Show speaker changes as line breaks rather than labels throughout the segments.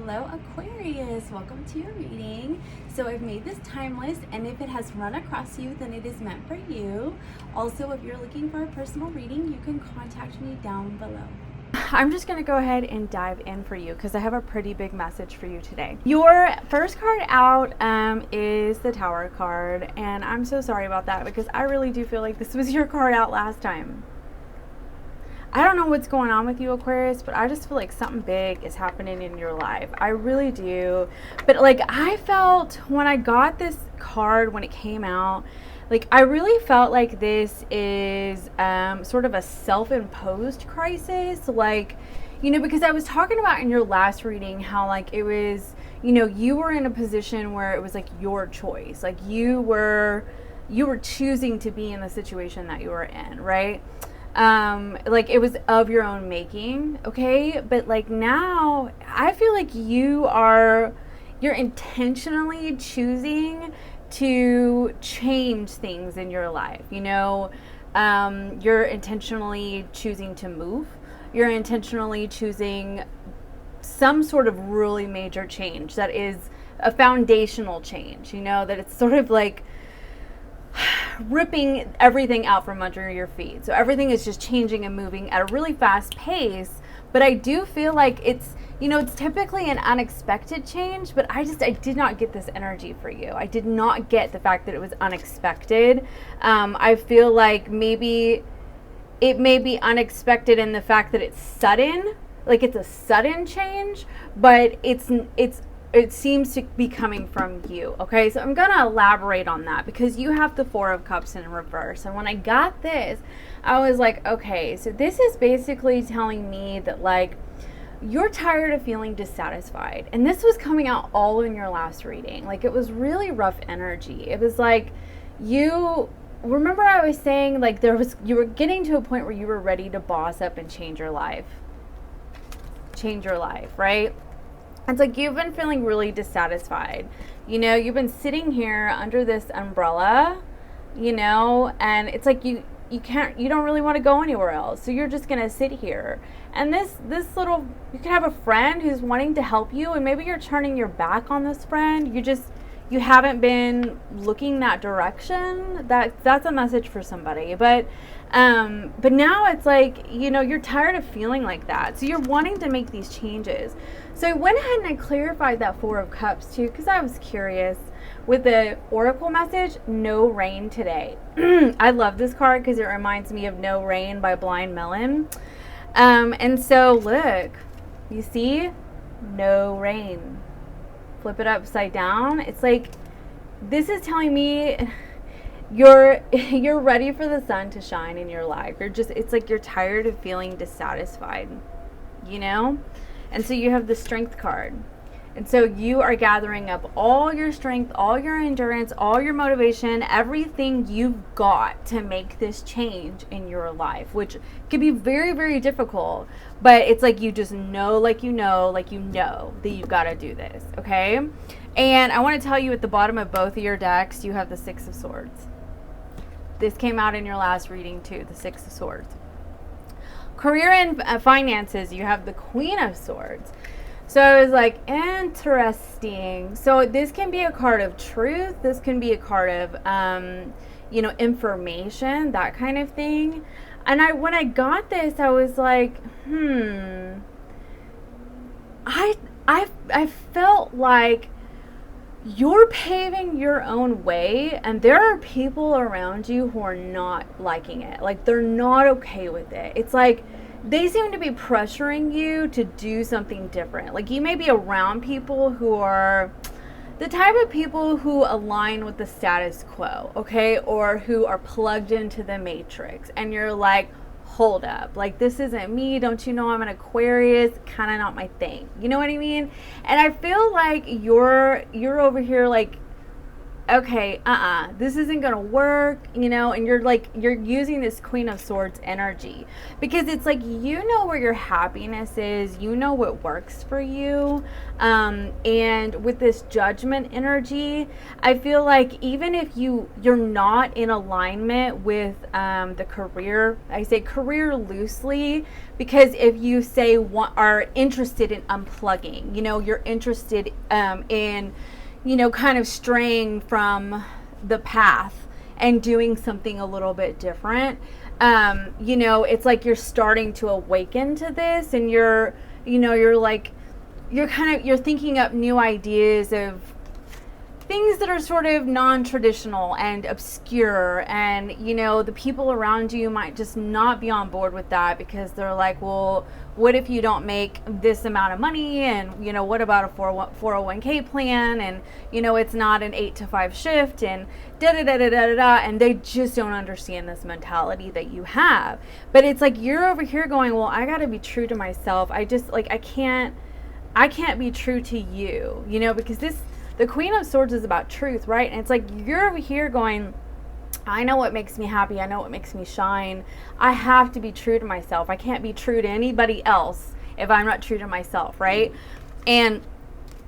Hello Aquarius, welcome to your reading. So I've made this timeless, and if it has run across you, then it is meant for you. Also, if you're looking for a personal reading, you can contact me down below. I'm just going to go ahead and dive in for you because I have a pretty big message for you today. Your first card out is the Tower card, and I'm so sorry about that because I really do feel like this was your card out last time. I don't know what's going on with you, Aquarius, but I just feel like something big is happening in your life. I really do. But like, I felt when I got this card, when it came out, like I really felt like this is sort of a self-imposed crisis. Like, you know, because I was talking about in your last reading how like it was, you know, you were in a position where it was like your choice. Like you were choosing to be in the situation that you were in, right? Like it was of your own making, okay? But like now I feel like you're intentionally choosing to change things in your life, you know? You're intentionally choosing to move. You're intentionally choosing some sort of really major change that is a foundational change, you know, that it's sort of like ripping everything out from under your feet. So everything is just changing and moving at a really fast pace. But I do feel like it's, you know, it's typically an unexpected change, but I did not get this energy for you. I did not get the fact that it was unexpected. I feel like maybe it may be unexpected in the fact that it's sudden, like it's a sudden change, but it seems to be coming from you, okay? So I'm going to elaborate on that because you have the Four of Cups in reverse. And when I got this, I was like, okay, so this is basically telling me that, like, you're tired of feeling dissatisfied. And this was coming out all in your last reading. Like, it was really rough energy. It was like remember I was saying, like, you were getting to a point where you were ready to boss up and change your life. Change your life, right? It's like you've been feeling really dissatisfied. You know, you've been sitting here under this umbrella, you know, and it's like you don't really want to go anywhere else. So you're just going to sit here. And you can have a friend who's wanting to help you, and maybe you're turning your back on this friend. You haven't been looking that direction. That's a message for somebody. But now it's like, you know, you're tired of feeling like that. So you're wanting to make these changes. So I went ahead and I clarified that Four of Cups too, because I was curious. With the Oracle message, no rain today. I love this card because it reminds me of No Rain by Blind Melon. And so look, you see, no rain. Flip it upside down. It's like, this is telling me you're ready for the sun to shine in your life. It's like you're tired of feeling dissatisfied, you know? And so you have the Strength card. And so you are gathering up all your strength, all your endurance, all your motivation, everything you've got to make this change in your life, which can be very, very difficult. But it's like you just know, that you've got to do this, okay? And I want to tell you at the bottom of both of your decks, you have the Six of Swords. This came out in your last reading too, the Six of Swords. Career and finances, you have the Queen of Swords. So I was like, interesting. So this can be a card of truth. This can be a card of, you know, information, that kind of thing. And when I got this, I was like, I felt like you're paving your own way, and there are people around you who are not liking it. Like, they're not okay with it. It's like they seem to be pressuring you to do something different. Like, you may be around people who are the type of people who align with the status quo, okay? Or who are plugged into the matrix. And you're like, hold up, like, this isn't me. Don't you know I'm an Aquarius? Kind of not my thing. You know what I mean? And I feel like you're over here, like, okay, this isn't gonna work, you know, and you're using this Queen of Swords energy, because it's like, you know where your happiness is, you know what works for you, and with this Judgment energy, I feel like even if you're not in alignment with the career, I say career loosely, because if you say are interested in unplugging, you know, you're interested in, you know, kind of straying from the path and doing something a little bit different. You know, it's like you're starting to awaken to this, and you're thinking up new ideas of things that are sort of non-traditional and obscure, and you know, the people around you might just not be on board with that, because they're like, well, what if you don't make this amount of money, and you know, what about a 401k plan, and you know, it's not an 8 to 5 shift, and and they just don't understand this mentality that you have. But it's like, you're over here going, well, I got to be true to myself. I just, like, I can't be true to you, you know, because the Queen of Swords is about truth, right? And it's like, you're over here going, I know what makes me happy. I know what makes me shine. I have to be true to myself. I can't be true to anybody else if I'm not true to myself, right? And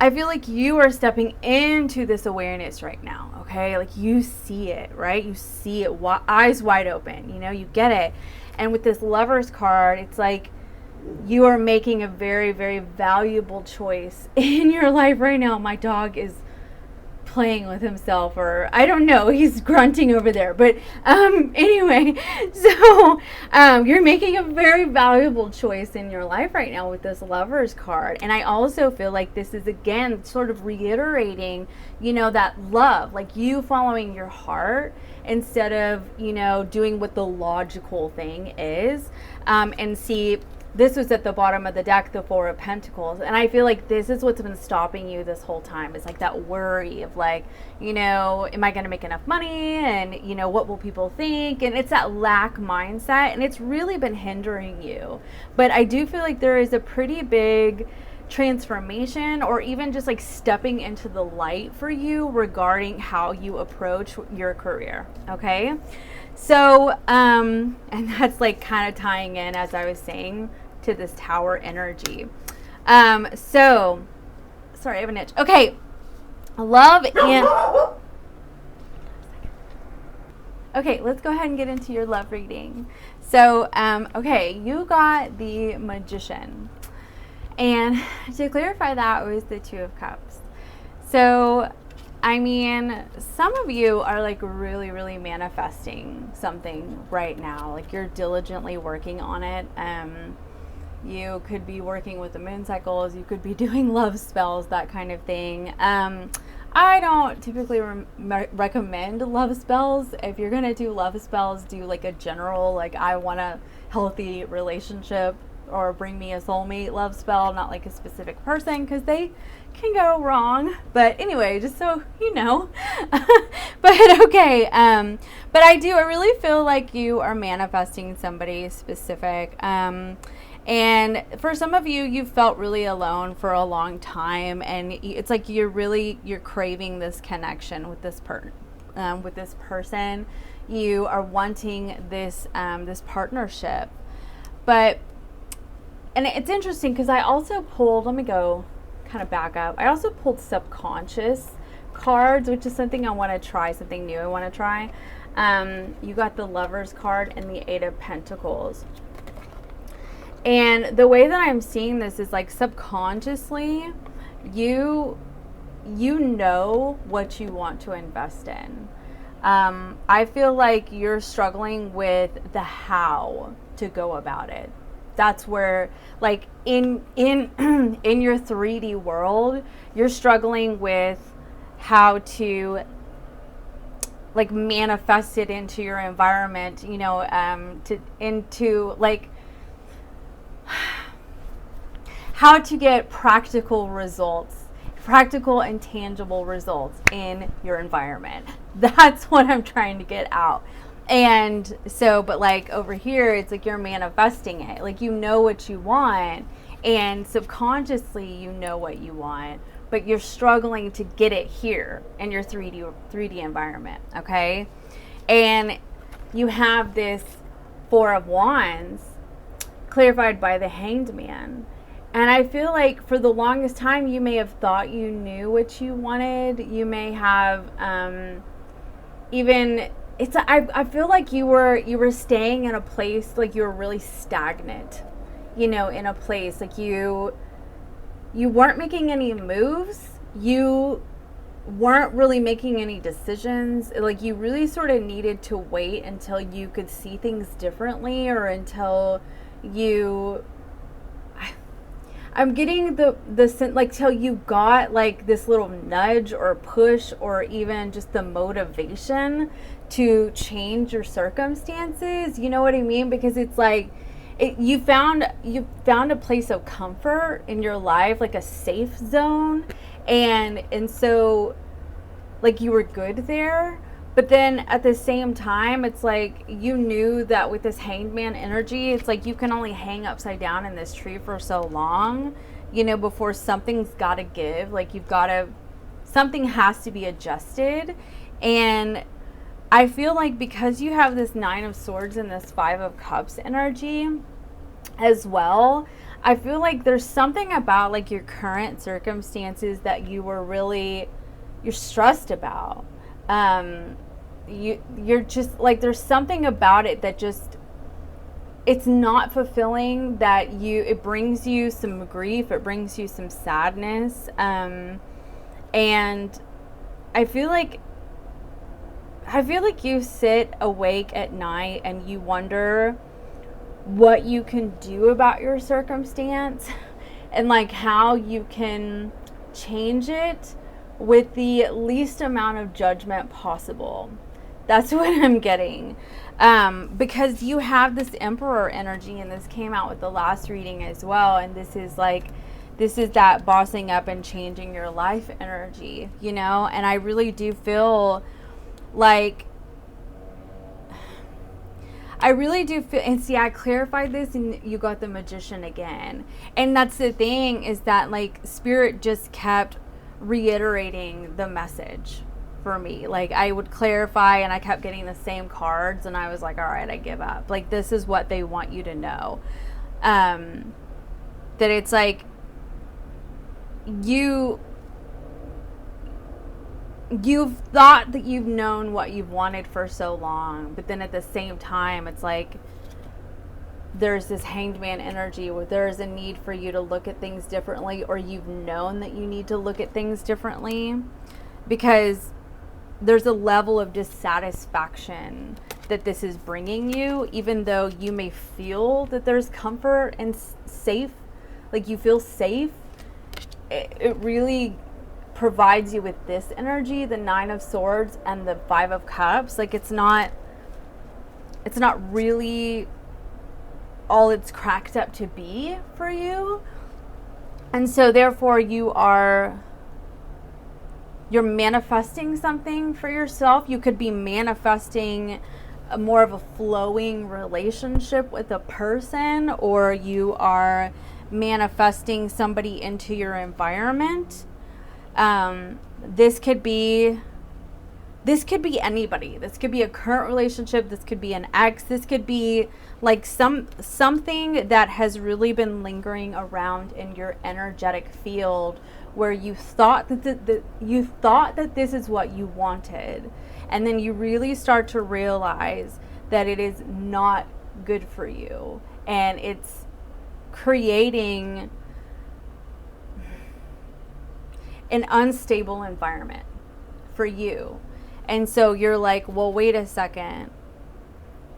I feel like you are stepping into this awareness right now, okay? Like, you see it, right? You see it, eyes wide open, you know, you get it. And with this Lovers card, it's like, you are making a very, very valuable choice in your life right now. My dog is playing with himself, or I don't know, he's grunting over there. But anyway, so you're making a very valuable choice in your life right now with this Lovers card. And I also feel like this is, again, sort of reiterating, you know, that love, like you following your heart instead of, you know, doing what the logical thing is. And see, this was at the bottom of the deck, the Four of Pentacles. And I feel like this is what's been stopping you this whole time. It's like that worry of like, you know, am I going to make enough money? And, you know, what will people think? And it's that lack mindset. And it's really been hindering you. But I do feel like there is a pretty big transformation, or even just like stepping into the light for you regarding how you approach your career. Okay. So, and that's like kind of tying in, as I was saying, to this Tower energy. So, sorry, I have an itch. Okay. Love and... Okay, let's go ahead and get into your love reading. So, okay, you got the Magician. And to clarify, that was the Two of Cups. So, I mean, some of you are like really, really manifesting something right now. Like, you're diligently working on it. You could be working with the moon cycles. You could be doing love spells, that kind of thing. I don't typically recommend love spells. If you're going to do love spells, do like a general, like, I want a healthy relationship, or bring me a soulmate love spell, not like a specific person, because they can go wrong. But anyway, just so you know. But okay, but I really feel like you are manifesting somebody specific. And for some of you, you felt really alone for a long time, and it's like you're craving this connection with this person. You are wanting this this partnership. But, and it's interesting because I also pulled, let me go kind of back up. I also pulled subconscious cards, which is something I want to try, something new I want to try. You got the Lovers card and the Eight of Pentacles. And the way that I'm seeing this is like subconsciously, you know what you want to invest in. I feel like you're struggling with the how to go about it. That's where, like, in your 3D world, you're struggling with how to, like, manifest it into your environment, you know, into like how to get practical results, practical and tangible results in your environment. That's what I'm trying to get out. And so, but like over here, it's like you're manifesting it. Like, you know what you want, and subconsciously you know what you want, but you're struggling to get it here in your 3D environment, okay? And you have this Four of Wands clarified by the Hanged Man. And I feel like for the longest time, you may have thought you knew what you wanted. You may have I feel like you were staying in a place, like you were really stagnant, you know, in a place like you weren't making any moves. You weren't really making any decisions. Like you really sort of needed to wait until you could see things differently, or until I'm getting the sense, like, till you got like this little nudge or push, or even just the motivation to change your circumstances. You know what I mean? Because it's like you found a place of comfort in your life, like a safe zone, and so like you were good there. But then at the same time, it's like you knew that with this Hanged Man energy, it's like you can only hang upside down in this tree for so long, you know, before something's got to give. Like something has to be adjusted. And I feel like because you have this Nine of Swords and this Five of Cups energy as well, I feel like there's something about like your current circumstances that you're stressed about. You're just like, there's something about it that just, it's not fulfilling, that it brings you some grief, it brings you some sadness, and I feel like you sit awake at night and you wonder what you can do about your circumstance and like how you can change it with the least amount of judgment possible. That's what I'm getting. Because you have this Emperor energy, and this came out with the last reading as well. And this is that bossing up and changing your life energy, you know? And I really do feel like, and see, I clarified this and you got the Magician again. And that's the thing, is that like Spirit just kept reiterating the message for me. Like I would clarify and I kept getting the same cards, and I was like, all right, I give up. Like this is what they want you to know. That it's like you've thought that you've known what you've wanted for so long, but then at the same time, it's like there's this Hanged Man energy where there's a need for you to look at things differently, or you've known that you need to look at things differently, because there's a level of dissatisfaction that this is bringing you, even though you may feel that there's comfort and safe, like you feel safe. It really provides you with this energy, the Nine of Swords and the Five of Cups. Like it's not really all it's cracked up to be for you. And so therefore you're manifesting something for yourself. You could be manifesting more of a flowing relationship with a person, or you are manifesting somebody into your environment. This could be anybody. This could be a current relationship. This could be an ex. This could be like something that has really been lingering around in your energetic field, where you thought that this is what you wanted, and then you really start to realize that it is not good for you, and it's creating an unstable environment for you. And so you're like, well, wait a second,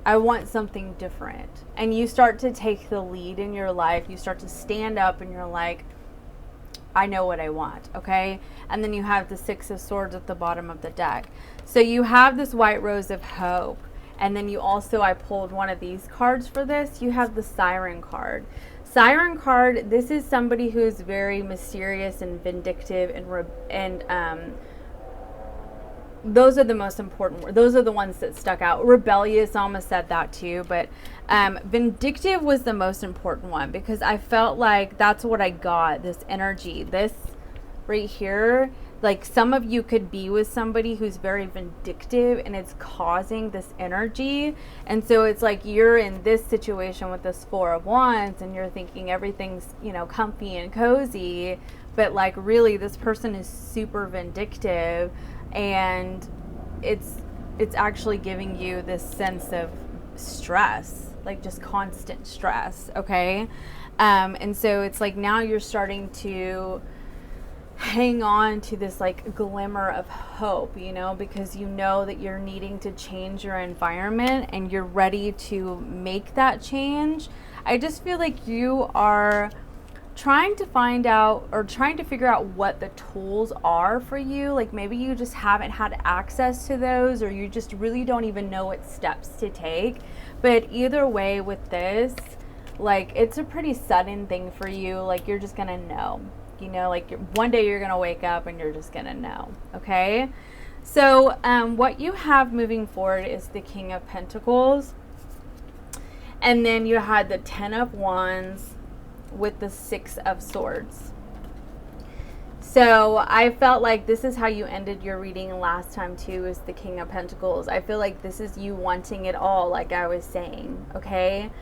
I want something different. And you start to take the lead in your life. You start to stand up and you're like, I know what I want, okay? And then you have the Six of Swords at the bottom of the deck. So you have this White Rose of Hope. And then you also, I pulled one of these cards for this. You have the Siren card. Siren card, this is somebody who's very mysterious and vindictive, and those are the most important. Those are the ones that stuck out. Rebellious, almost said that too, but vindictive was the most important one, because I felt like that's what I got, this energy, this right here, like some of you could be with somebody who's very vindictive and it's causing this energy. And so it's like you're in this situation with this Four of Wands and you're thinking everything's, you know, comfy and cozy, but like really this person is super vindictive, and it's actually giving you this sense of stress, like just constant stress, okay? And so it's like now you're starting to hang on to this like glimmer of hope, you know, because you know that you're needing to change your environment and you're ready to make that change. I just feel like you are trying to find out or trying to figure out what the tools are for you. Like maybe you just haven't had access to those, or you just really don't even know what steps to take. But either way with this, like it's a pretty sudden thing for you. Like you're just gonna know. You know, like one day you're going to wake up and you're just going to know, okay? So what you have moving forward is the King of Pentacles. And then you had the Ten of Wands with the Six of Swords. So I felt like this is how you ended your reading last time too, is the King of Pentacles. I feel like this is you wanting it all, like I was saying, okay?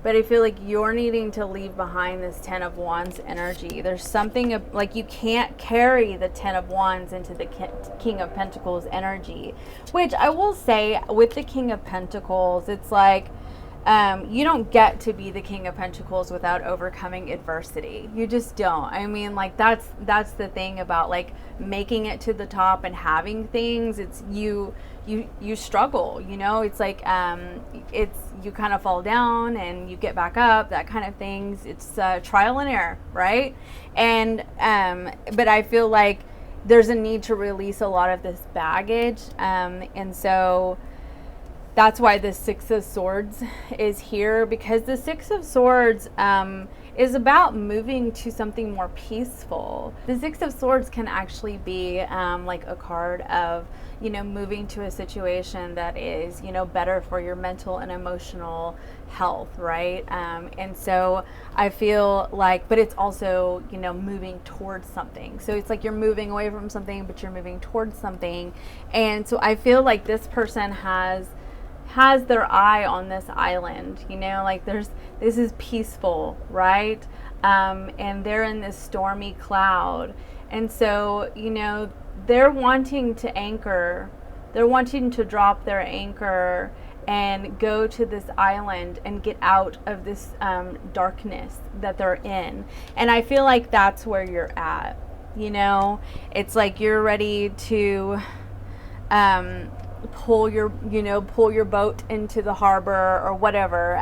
But I feel like you're needing to leave behind this Ten of Wands energy. There's something like you can't carry the Ten of Wands into the King of Pentacles energy, which I will say with the King of Pentacles, it's like you don't get to be the King of Pentacles without overcoming adversity. You just don't. I mean, like that's the thing about like making it to the top and having things. It's you struggle, you know. It's like it's you kind of fall down and you get back up, that kind of things. It's trial and error, right? And but I feel like there's a need to release a lot of this baggage, and so that's why the Six of Swords is here, because the Six of Swords is about moving to something more peaceful. The Six of Swords can actually be like a card of, you know, moving to a situation that is, you know, better for your mental and emotional health, right? And so I feel like, but it's also, you know, moving towards something. So it's like you're moving away from something, but you're moving towards something. And so I feel like this person has their eye on this island, you know, like this is peaceful, right? And they're in this stormy cloud. And so, you know, they're wanting to anchor, they're wanting to drop their anchor and go to this island and get out of this darkness that they're in. And I feel like that's where you're at, you know. It's like you're ready to pull your boat into the harbor or whatever.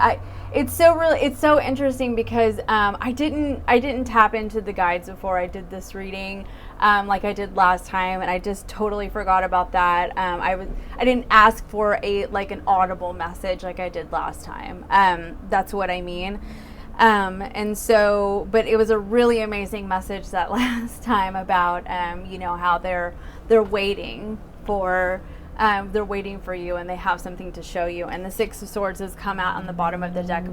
It's so interesting because I didn't tap into the guides before I did this reading like I did last time, and I just totally forgot about that. I didn't ask for an audible message like I did last time. That's what I mean. And so, but it was a really amazing message that last time about you know, how they're waiting for you, and they have something to show you. And the Six of Swords has come out on the bottom of the deck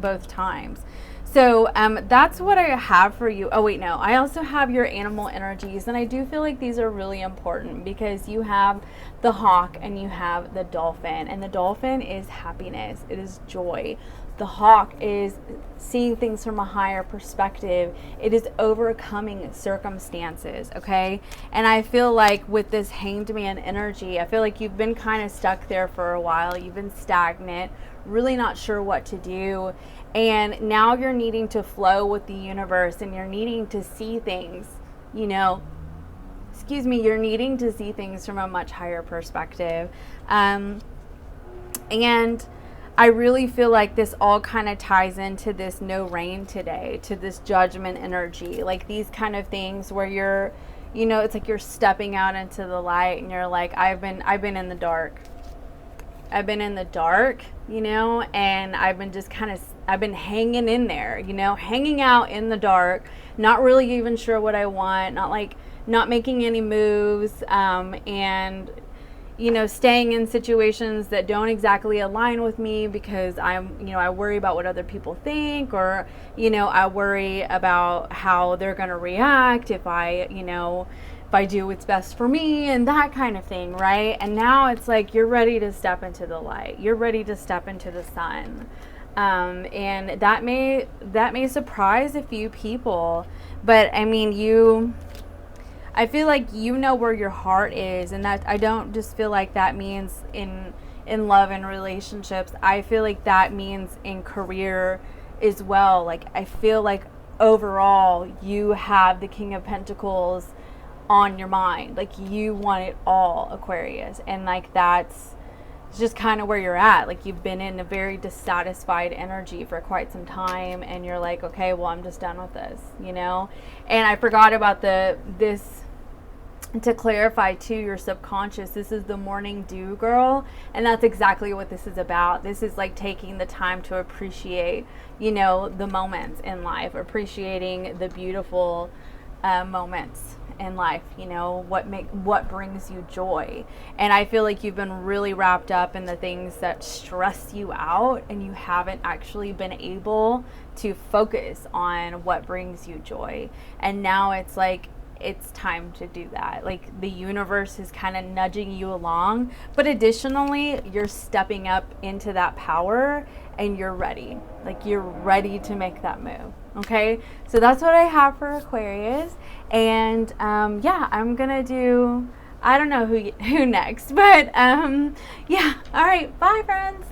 both times. So that's what I have for you. Oh wait, no, I also have your animal energies, and I do feel like these are really important because you have the hawk and you have the dolphin, and the dolphin is happiness, it is joy. The hawk is seeing things from a higher perspective. It is overcoming circumstances, okay? And I feel like with this Hanged Man energy, I feel like you've been kind of stuck there for a while. You've been stagnant, really not sure what to do. And now you're needing to flow with the universe, and you're needing to see things, you know, you're needing to see things from a much higher perspective. And I really feel like this all kind of ties into this no rain today, to this judgment energy, like these kind of things where you're, you know, it's like you're stepping out into the light and you're like, I've been in the dark. I've been in the dark, you know, and I've been hanging in there, you know, hanging out in the dark, not really even sure what I want, not making any moves. And you know, staying in situations that don't exactly align with me because I'm, you know, I worry about what other people think, or, you know, I worry about how they're going to react if I, you know, if I do what's best for me and that kind of thing, right? And now it's like you're ready to step into the light. You're ready to step into the sun. And that may surprise a few people, but I mean, I feel like you know where your heart is, and that I don't just feel like that means in love and relationships. I feel like that means in career as well. Like I feel like overall you have the King of Pentacles on your mind. Like you want it all, Aquarius, and like that's just kind of where you're at. Like you've been in a very dissatisfied energy for quite some time, and you're like, okay, well, I'm just done with this, you know. And I forgot about this to clarify to your subconscious, this is the morning dew, girl, and that's exactly what this is about. This is like taking the time to appreciate, you know, the moments in life, appreciating the beautiful moments in life, you know, what brings you joy. And I feel like you've been really wrapped up in the things that stress you out, and you haven't actually been able to focus on what brings you joy. And now it's like it's time to do that. Like the universe is kind of nudging you along, but additionally you're stepping up into that power, and you're ready. Like you're ready to make that move. Okay, so that's what I have for Aquarius. And yeah, I'm gonna do, I don't know who next, but yeah, all right, bye friends.